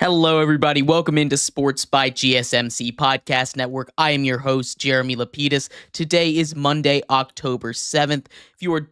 Hello, everybody. Welcome into Sports by GSMC Podcast Network. I am your host, Jeremy Lapidus. Today is Monday, October 7th. If you are,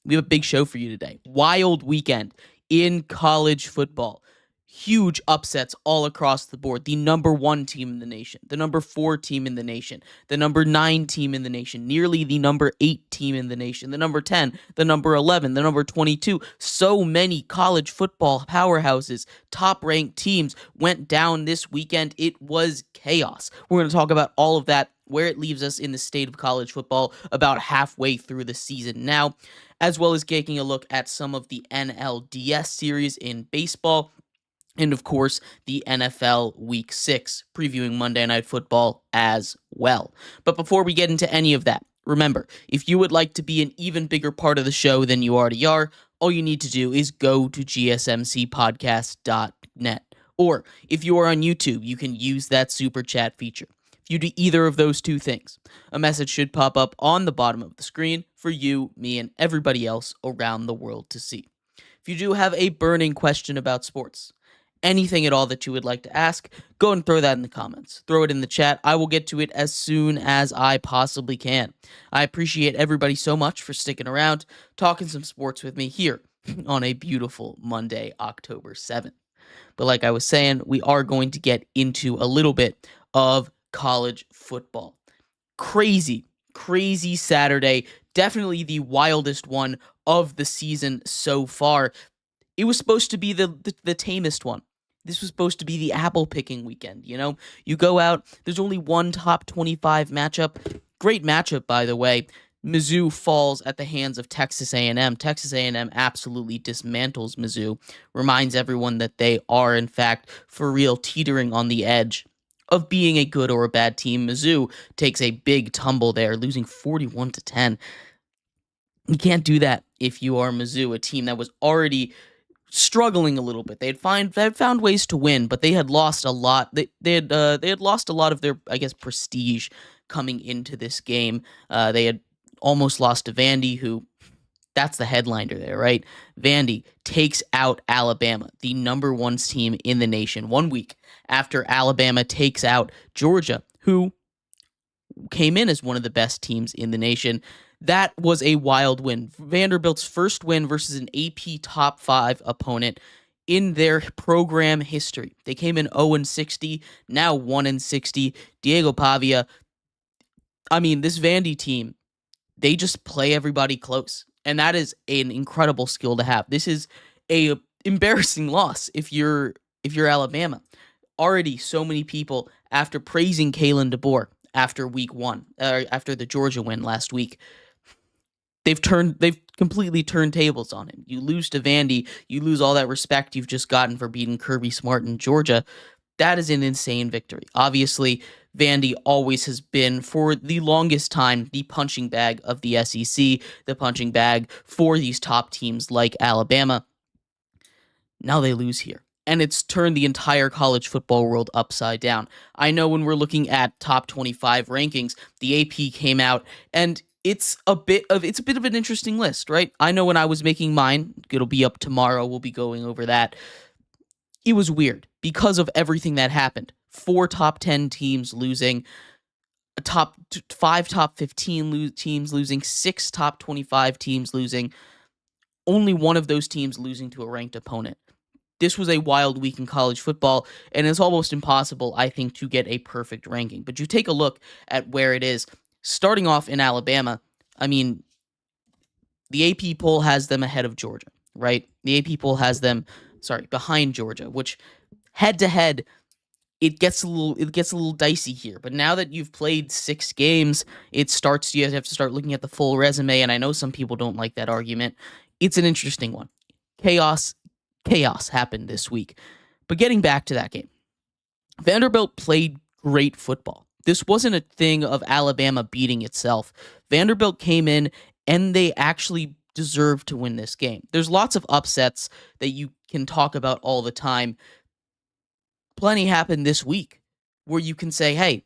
we have a big show for you today. Wild weekend in college football. Huge upsets all across the board. The number 1 team in the nation, the number 4 team in the nation, the number 9 team in the nation, nearly the number 8 team in the nation, the number 10, the number 11, the number 22. So many college football powerhouses, top-ranked teams went down this weekend. It was chaos. We're going to talk about all of that, where it leaves us in the state of college football about halfway through the season now, as well as taking a look at some of the NLDS series in baseball. And, of course, the NFL Week 6, previewing Monday Night Football as well. But before we get into any of that, remember, if you would like to be an even bigger part of the show than you already are, all you need to do is go to gsmcpodcast.net. Or, if you are on YouTube, you can use that super chat feature. If you do either of those two things, a message should pop up on the bottom of the screen for you, me, and everybody else around the world to see. If you do have a burning question about sports, anything at all that you would like to ask, go and throw that in the comments. Throw it in the chat. I will get to it as soon as I possibly can. I appreciate everybody so much for sticking around, talking some sports with me here on a beautiful Monday, October 7th. But like I was saying, we are going to get into a little bit of college football. Crazy Saturday. Definitely the wildest one of the season so far. It was supposed to be the tamest one. This was supposed to be the apple-picking weekend, you know? You go out, there's only one top 25 matchup. Great matchup, by the way. Mizzou falls at the hands of Texas A&M. Texas A&M absolutely dismantles Mizzou. Reminds everyone that they are, in fact, for real teetering on the edge of being a good or a bad team. Mizzou takes a big tumble there, losing 41-10. You can't do that if you are Mizzou, a team that was already struggling a little bit. They had found ways to win, but they had lost a lot. They had lost a lot of their, I guess, prestige coming into this game. They had almost lost to Vandy, who, that's the headliner there, right? Vandy takes out Alabama, the number 1 team in the nation, 1 week after Alabama takes out Georgia, who came in as one of the best teams in the nation. That was a wild win. Vanderbilt's first win versus an AP top 5 opponent in their program history. They came in 0-60, now 1-60. Diego Pavia, I mean, this Vandy team, they just play everybody close. And that is an incredible skill to have. This is a embarrassing loss if you're Alabama. Already so many people, after praising Kalen DeBoer after week 1, after the Georgia win last week, they've completely turned tables on him. You lose to Vandy, you lose all that respect you've just gotten for beating Kirby Smart in Georgia. That is an insane victory. Obviously, Vandy always has been, for the longest time, the punching bag of the SEC, the punching bag for these top teams like Alabama. Now they lose here. And it's turned the entire college football world upside down. I know when we're looking at top 25 rankings, the AP came out, and it's a bit of an interesting list, right? I know when I was making mine, it'll be up tomorrow, we'll be going over that. It was weird because of everything that happened. 4 top 10 teams losing, a 5 top 15 teams losing, 6 top 25 teams losing, only one of those teams losing to a ranked opponent. This was a wild week in college football, and it's almost impossible, I think, to get a perfect ranking. But you take a look at where it is. Starting off in Alabama, I mean, the AP poll has them ahead of Georgia, right? The AP poll has them, behind Georgia, which head-to-head, it gets a little dicey here. But now that you've played 6 games, you have to start looking at the full resume, and I know some people don't like that argument. It's an interesting one. Chaos happened this week. But getting back to that game, Vanderbilt played great football. This wasn't a thing of Alabama beating itself. Vanderbilt came in, and they actually deserved to win this game. There's lots of upsets that you can talk about all the time. Plenty happened this week where you can say, hey,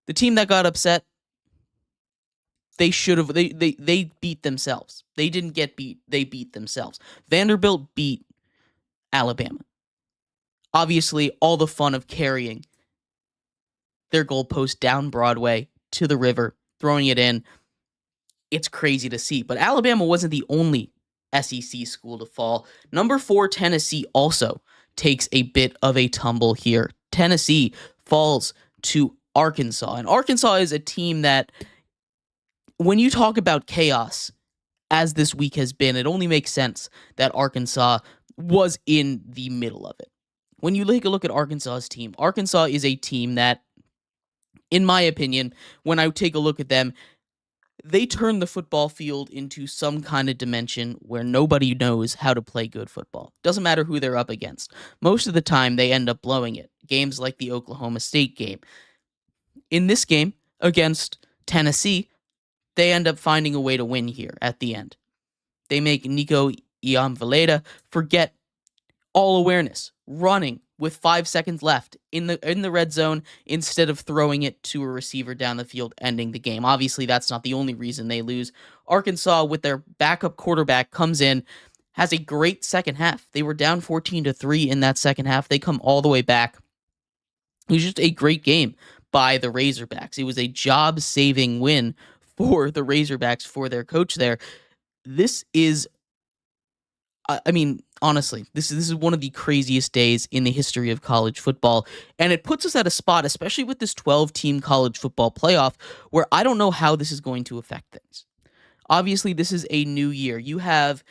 the team that got upset, they beat themselves. They didn't get beat. They beat themselves. Vanderbilt beat Alabama. Obviously, all the fun of carrying their goalpost down Broadway to the river, throwing it in, it's crazy to see. But Alabama wasn't the only SEC school to fall. Number 4, Tennessee also takes a bit of a tumble here. Tennessee falls to Arkansas. And Arkansas is a team that, when you talk about chaos, as this week has been, it only makes sense that Arkansas was in the middle of it. When you take a look at Arkansas's team, Arkansas is a team that, in my opinion, when I take a look at them, they turn the football field into some kind of dimension where nobody knows how to play good football. Doesn't matter who they're up against. Most of the time, they end up blowing it. Games like the Oklahoma State game. In this game against Tennessee, they end up finding a way to win here at the end. They make Nico Iamvaleta forget all awareness, running with 5 seconds left in the red zone instead of throwing it to a receiver down the field, ending the game. Obviously, that's not the only reason they lose. Arkansas, with their backup quarterback, comes in, has a great second half. They were down 14-3 in that second half. They come all the way back. It was just a great game by the Razorbacks. It was a job-saving win for the Razorbacks, for their coach there. This is, I mean, honestly, this is one of the craziest days in the history of college football, and it puts us at a spot, especially with this 12-team college football playoff, where I don't know how this is going to affect things. Obviously, this is a new year. You have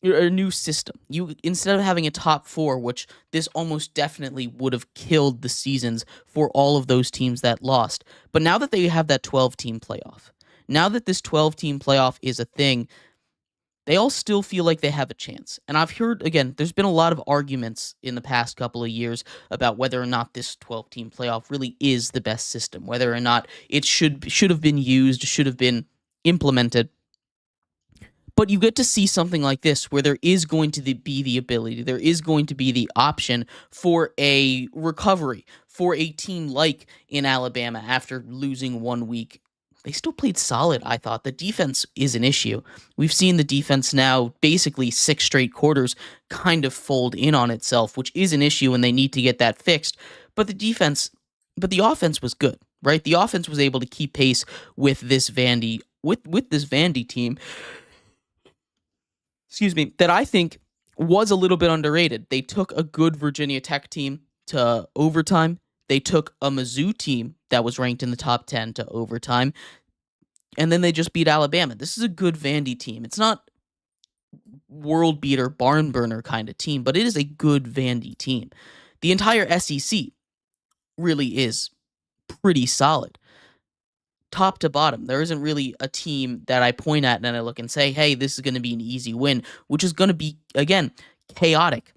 a new system. You, instead of having a top 4, which this almost definitely would have killed the seasons for all of those teams that lost. But now that they have that 12-team playoff, now that this 12-team playoff is a thing, they all still feel like they have a chance. And I've heard, again, there's been a lot of arguments in the past couple of years about whether or not this 12-team playoff really is the best system, whether or not it should have been used, should have been implemented. But you get to see something like this where there is going to be the ability, there is going to be the option for a recovery for a team like in Alabama after losing 1 week. They still played solid, I thought. The defense is an issue. We've seen the defense now basically 6 straight quarters kind of fold in on itself, which is an issue, and they need to get that fixed. But the offense was good, right? The offense was able to keep pace with this Vandy team, that I think was a little bit underrated. They took a good Virginia Tech team to overtime. They took a Mizzou team that was ranked in the top 10 to overtime. And then they just beat Alabama. This is a good Vandy team. It's not world beater, barn burner kind of team, but it is a good Vandy team. The entire SEC really is pretty solid. Top to bottom, there isn't really a team that I point at and I look and say, hey, this is going to be an easy win, which is going to be, again, chaotic,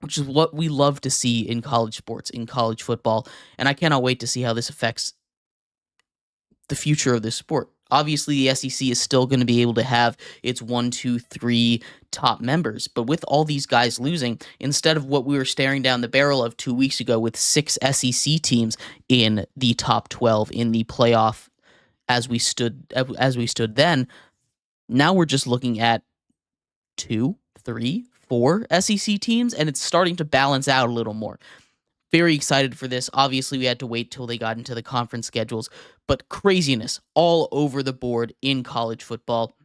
which is what we love to see in college sports, in college football. And I cannot wait to see how this affects the future of this sport. Obviously, the SEC is still going to be able to have its 1, 2, 3 top members, but with all these guys losing, instead of what we were staring down the barrel of 2 weeks ago with 6 SEC teams in the top 12 in the playoff as we stood then, now we're just looking at 2, 3, 4 SEC teams, and it's starting to balance out a little more. Very excited for this. Obviously, we had to wait till they got into the conference schedules, but craziness all over the board in college football.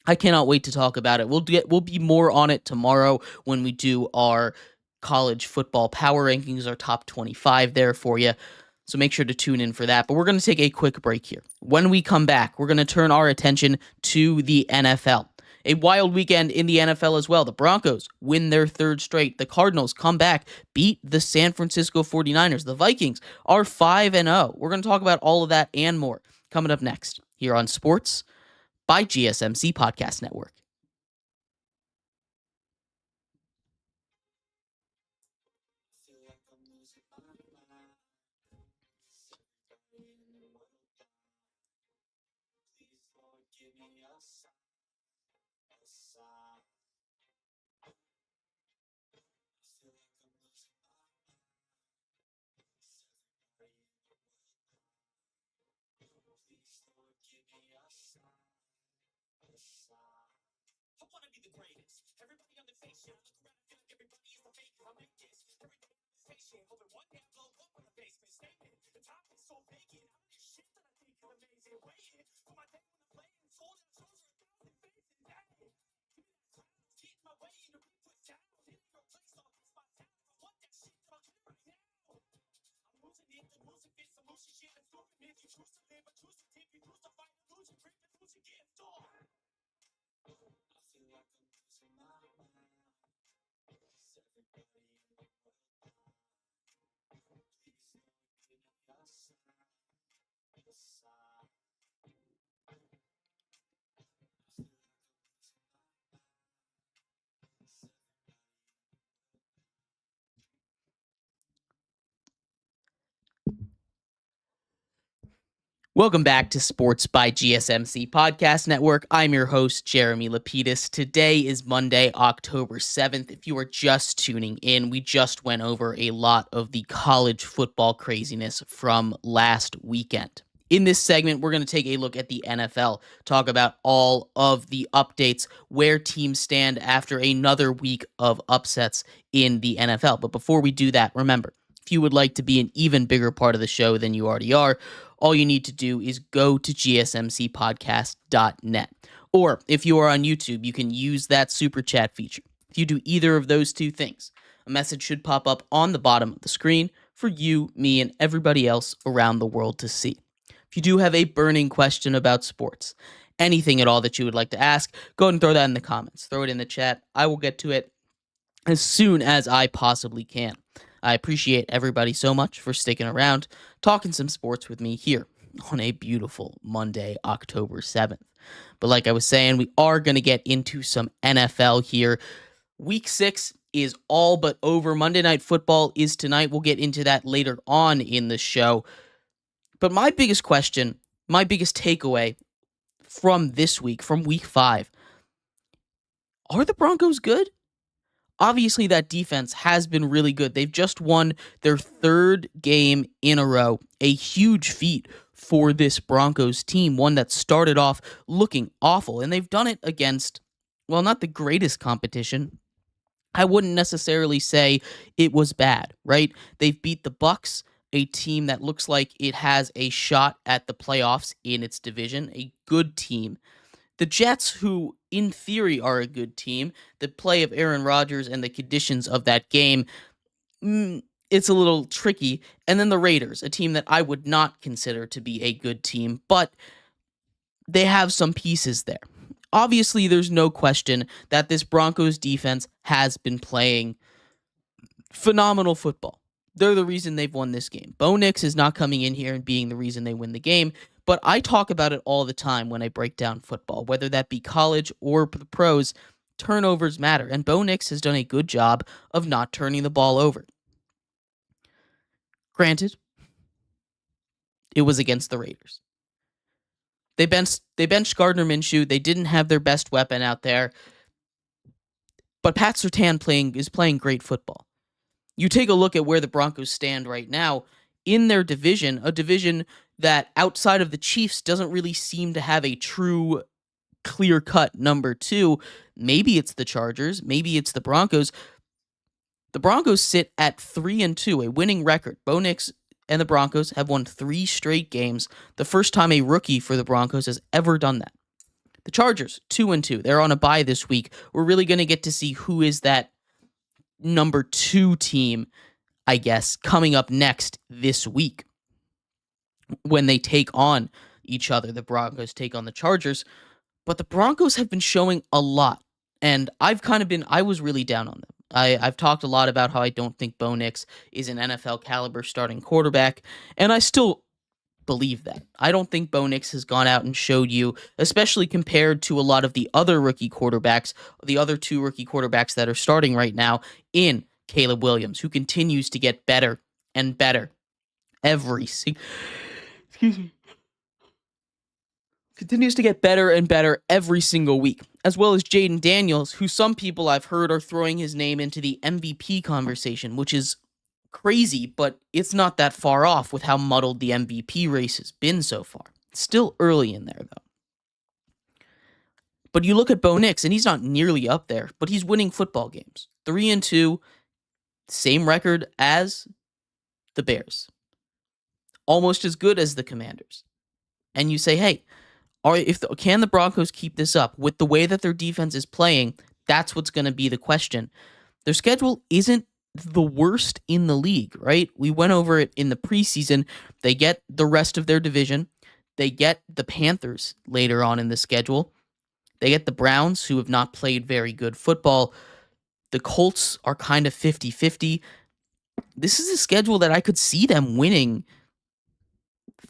I cannot wait to talk about it. We'll be more on it tomorrow when we do our college football power rankings, our top 25 there for you. So make sure to tune in for that. But we're going to take a quick break here. When we come back, we're going to turn our attention to the NFL. A wild weekend in the NFL as well. The Broncos win their 3rd straight. The Cardinals come back, beat the San Francisco 49ers. The Vikings are 5-0. We're going to talk about all of that and more coming up next here on Sports by GSMC Podcast Network. Welcome back to Sports by GSMC Podcast Network. I'm your host, Jeremy Lapidus. Today is Monday, October 7th. If you are just tuning in, we just went over a lot of the college football craziness from last weekend. In this segment, we're going to take a look at the NFL, talk about all of the updates, where teams stand after another week of upsets in the NFL. But before we do that, remember, if you would like to be an even bigger part of the show than you already are, all you need to do is go to gsmcpodcast.net. Or if you are on YouTube, you can use that super chat feature. If you do either of those two things, a message should pop up on the bottom of the screen for you, me, and everybody else around the world to see. If you do have a burning question about sports, anything at all that you would like to ask, go ahead and throw that in the comments. Throw it in the chat. I will get to it as soon as I possibly can. I appreciate everybody so much for sticking around, talking some sports with me here on a beautiful Monday, October 7th. But like I was saying, we are going to get into some NFL here. Week 6 is all but over. Monday Night Football is tonight. We'll get into that later on in the show. But my biggest question, my biggest takeaway from this week, from week 5, are the Broncos good? Obviously, that defense has been really good. They've just won their 3rd game in a row, a huge feat for this Broncos team, one that started off looking awful, and they've done it against, well, not the greatest competition. I wouldn't necessarily say it was bad, right? They've beat the Bucs, a team that looks like it has a shot at the playoffs in its division, a good team. The Jets, who in theory are a good team, the play of Aaron Rodgers and the conditions of that game, it's a little tricky. And then the Raiders, a team that I would not consider to be a good team, but they have some pieces there. Obviously, there's no question that this Broncos defense has been playing phenomenal football. They're the reason they've won this game. Bo Nix is not coming in here and being the reason they win the game. But I talk about it all the time when I break down football, whether that be college or the pros. Turnovers matter, and Bo Nix has done a good job of not turning the ball over. Granted, it was against the Raiders. They benched Gardner Minshew. They didn't have their best weapon out there, but Pat Surtain is playing great football. You take a look at where the Broncos stand right now in their division, a division that outside of the Chiefs doesn't really seem to have a true clear-cut number 2. Maybe it's the Chargers, maybe it's the Broncos. The Broncos sit at 3-2, a winning record. Bo Nix and the Broncos have won 3 straight games, the first time a rookie for the Broncos has ever done that. The Chargers, 2-2. They're on a bye this week. We're really going to get to see who is that number 2 team, I guess, coming up next this week when they take on each other. The Broncos take on the Chargers, but the Broncos have been showing a lot, and I was really down on them. I've talked a lot about how I don't think Bo Nix is an NFL caliber starting quarterback, and I still believe that. I don't think Bo Nix has gone out and showed you, especially compared to a lot of the other rookie quarterbacks, the other 2 rookie quarterbacks that are starting right now in Caleb Williams, who continues to get better and better continues to get better and better every single week, as well as Jaden Daniels, who some people I've heard are throwing his name into the MVP conversation, which is crazy, but it's not that far off with how muddled the MVP race has been so far. It's still early in there, though. But you look at Bo Nix, and he's not nearly up there, but he's winning football games. 3-2, same record as the Bears, almost as good as the Commanders. And you say, hey, can the Broncos keep this up? With the way that their defense is playing, that's what's going to be the question. Their schedule isn't the worst in the league, right? We went over it in the preseason. They get the rest of their division. They get the Panthers later on in the schedule. They get the Browns, who have not played very good football. The Colts are kind of 50-50. This is a schedule that I could see them winning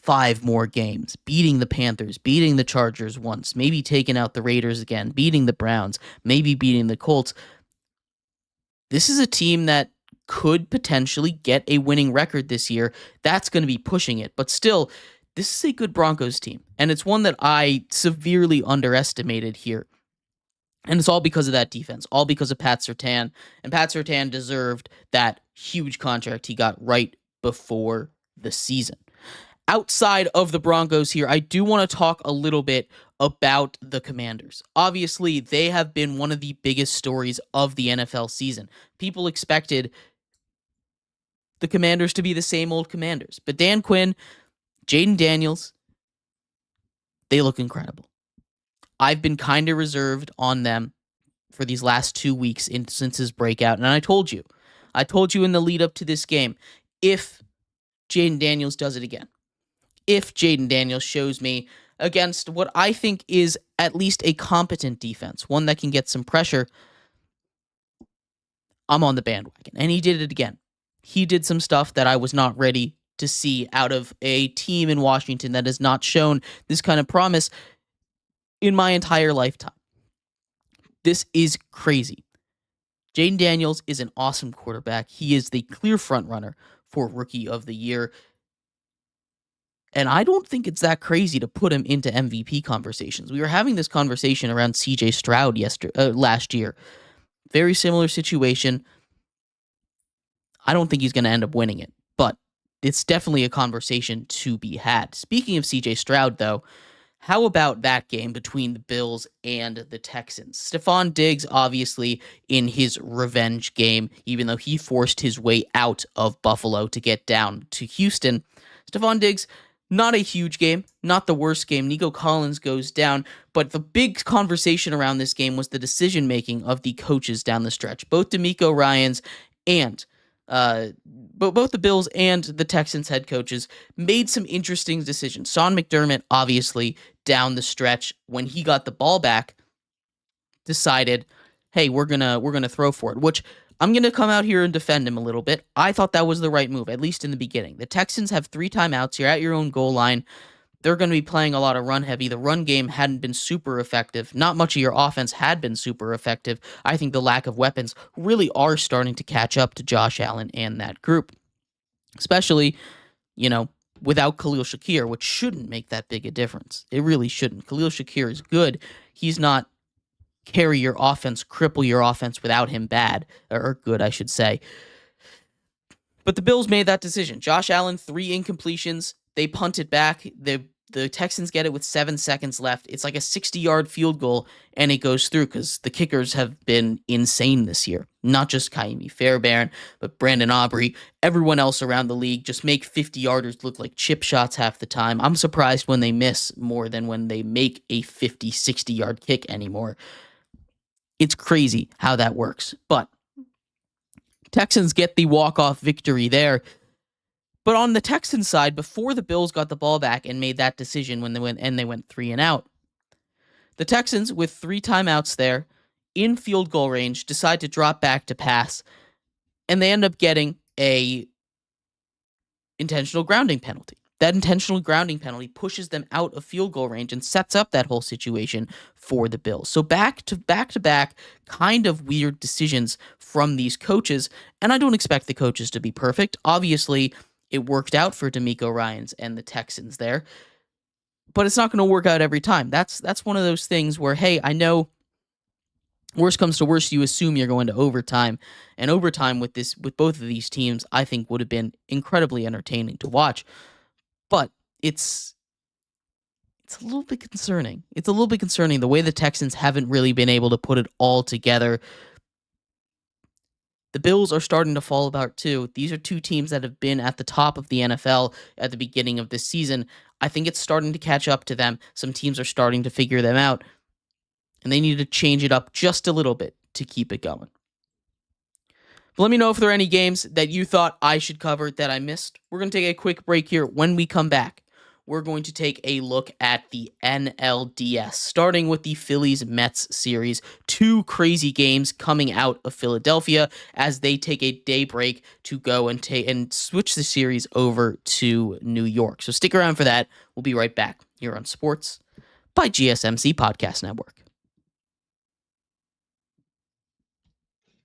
5 more games, beating the Panthers, beating the Chargers once, maybe taking out the Raiders again, beating the Browns, maybe beating the Colts. This is a team that could potentially get a winning record this year. That's going to be pushing it. But still, this is a good Broncos team. And it's one that I severely underestimated here. And it's all because of that defense, all because of Pat Surtain. And Pat Surtain deserved that huge contract he got right before the season. Outside of the Broncos here, I do want to talk a little bit about the Commanders. Obviously, they have been one of the biggest stories of the NFL season. People expected the Commanders to be the same old Commanders. But Dan Quinn, Jaden Daniels, they look incredible. I've been kind of reserved on them for these last 2 weeks since his breakout. And I told you in the lead up to this game, if Jaden Daniels does it again, if Jaden Daniels shows me against what I think is at least a competent defense, one that can get some pressure, I'm on the bandwagon. And he did it again. He did some stuff that I was not ready to see out of a team in Washington that has not shown this kind of promise in my entire lifetime. This is crazy. Jaden Daniels is an awesome quarterback. He is the clear front runner for Rookie of the Year. And I don't think it's that crazy to put him into MVP conversations. We were having this conversation around CJ Stroud last year. Very similar situation. I don't think he's going to end up winning it, but it's definitely a conversation to be had. Speaking of CJ Stroud, though, how about that game between the Bills and the Texans? Stephon Diggs, obviously, in his revenge game, even though he forced his way out of Buffalo to get down to Houston. Stephon Diggs, not a huge game, not the worst game. Nico Collins goes down, but the big conversation around this game was the decision-making of the coaches down the stretch. Both DeMeco Ryans and both the Bills and the Texans head coaches made some interesting decisions. Sean McDermott, obviously, down the stretch, when he got the ball back, decided, hey, we're gonna throw for it, which I'm going to come out here and defend him a little bit. I thought that was the right move, at least in the beginning. The Texans have 3 timeouts. You're at your own goal line. They're going to be playing a lot of run heavy. The run game hadn't been super effective. Not much of your offense had been super effective. I think the lack of weapons really are starting to catch up to Josh Allen and that group. Especially, without Khalil Shakir, which shouldn't make that big a difference. It really shouldn't. Khalil Shakir is good. He's not carry your offense, cripple your offense without him bad, or good, I should say. But the Bills made that decision. Josh Allen, 3 incompletions. They punt it back. The Texans get it with 7 seconds left. It's like a 60-yard field goal, and it goes through because the kickers have been insane this year. Not just Kaimi Fairbairn, but Brandon Aubrey. Everyone else around the league just make 50-yarders look like chip shots half the time. I'm surprised when they miss more than when they make a 50, 60-yard kick anymore. It's crazy how that works. But Texans get the walk-off victory there. But on the Texans side, before the Bills got the ball back and made that decision when they went 3 and out, the Texans, with 3 timeouts there, in field goal range, decide to drop back to pass, and they end up getting a intentional grounding penalty. That intentional grounding penalty pushes them out of field goal range and sets up that whole situation for the Bills. So back to back kind of weird decisions from these coaches, and I don't expect the coaches to be perfect. Obviously, it worked out for DeMeco Ryans and the Texans there, but it's not going to work out every time. That's one of those things where, hey, I know worst comes to worst, you assume you're going to overtime, and overtime with both of these teams, I think would have been incredibly entertaining to watch. But it's a little bit concerning. It's a little bit concerning the way the Texans haven't really been able to put it all together. The Bills are starting to fall apart too. These are two teams that have been at the top of the NFL at the beginning of this season. I think it's starting to catch up to them. Some teams are starting to figure them out, and they need to change it up just a little bit to keep it going. But let me know if there are any games that you thought I should cover that I missed. We're going to take a quick break here. When we come back, we're going to take a look at the NLDS, starting with the Phillies-Mets series. Two crazy games coming out of Philadelphia as they take a day break to go and switch the series over to New York. So stick around for that. We'll be right back here on Sports by GSMC Podcast Network.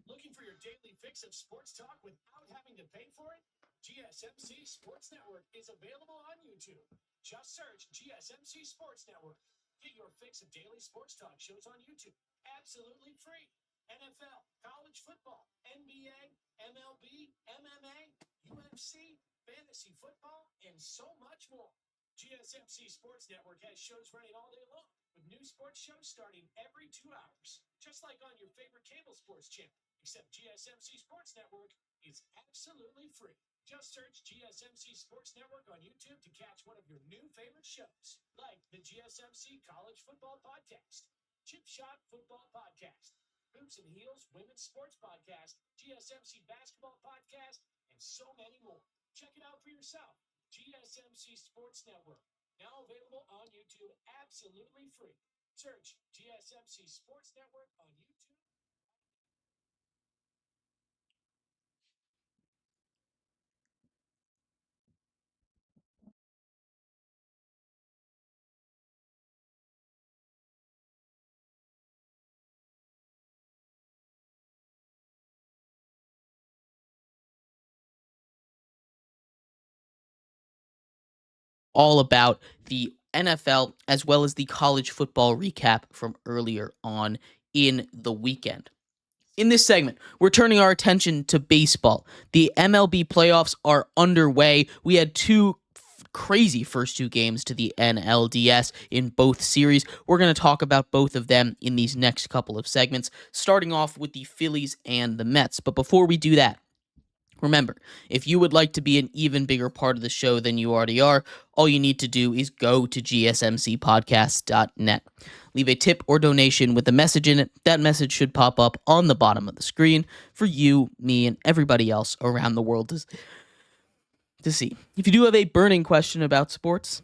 Looking for your daily fix of sports talk without having to pay for it? GSMC Sports Network is available on YouTube. Just search GSMC Sports Network. Get your fix of daily sports talk shows on YouTube. Absolutely free. NFL, college football, NBA, MLB, MMA, UFC, fantasy football, and so much more. GSMC Sports Network has shows running all day long, with new sports shows starting every 2 hours. Just like on your favorite cable sports channel, except GSMC Sports Network is absolutely free. Just search GSMC Sports Network on YouTube to catch one of your new favorite shows, like the GSMC College Football Podcast, Chip Shot Football Podcast, Hoops and Heels Women's Sports Podcast, GSMC Basketball Podcast, and so many more. Check it out for yourself. GSMC Sports Network, now available on YouTube absolutely free. Search GSMC Sports Network on YouTube. All about the NFL as well as the college football recap from earlier on in the weekend. In this segment, we're turning our attention to baseball. The MLB playoffs are underway. We had two crazy first two games to the NLDS in both series. We're going to talk about both of them in these next couple of segments, starting off with the Phillies and the Mets. But before we do that, remember, if you would like to be an even bigger part of the show than you already are, all you need to do is go to gsmcpodcast.net. Leave a tip or donation with a message in it. That message should pop up on the bottom of the screen for you, me, and everybody else around the world to see. If you do have a burning question about sports,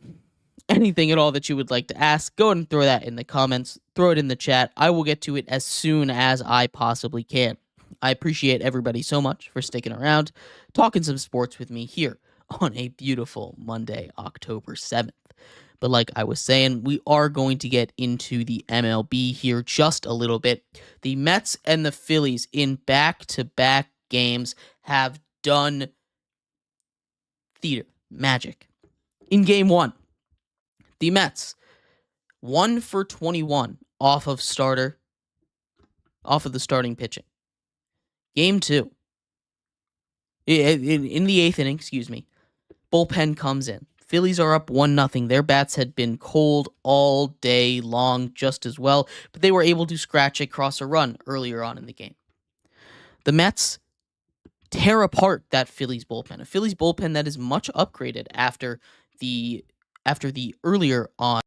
anything at all that you would like to ask, go ahead and throw that in the comments. Throw it in the chat. I will get to it as soon as I possibly can. I appreciate everybody so much for sticking around, talking some sports with me here on a beautiful Monday, October 7th. But like I was saying, we are going to get into the MLB here just a little bit. The Mets and the Phillies in back-to-back games have done theater magic. In game one, the Mets 1 for 21 off of the starting pitching. Game two, in the eighth inning, bullpen comes in. Phillies are up 1-0. Their bats had been cold all day long just as well, but they were able to scratch across a run earlier on in the game. The Mets tear apart that Phillies bullpen, a Phillies bullpen that is much upgraded after the earlier on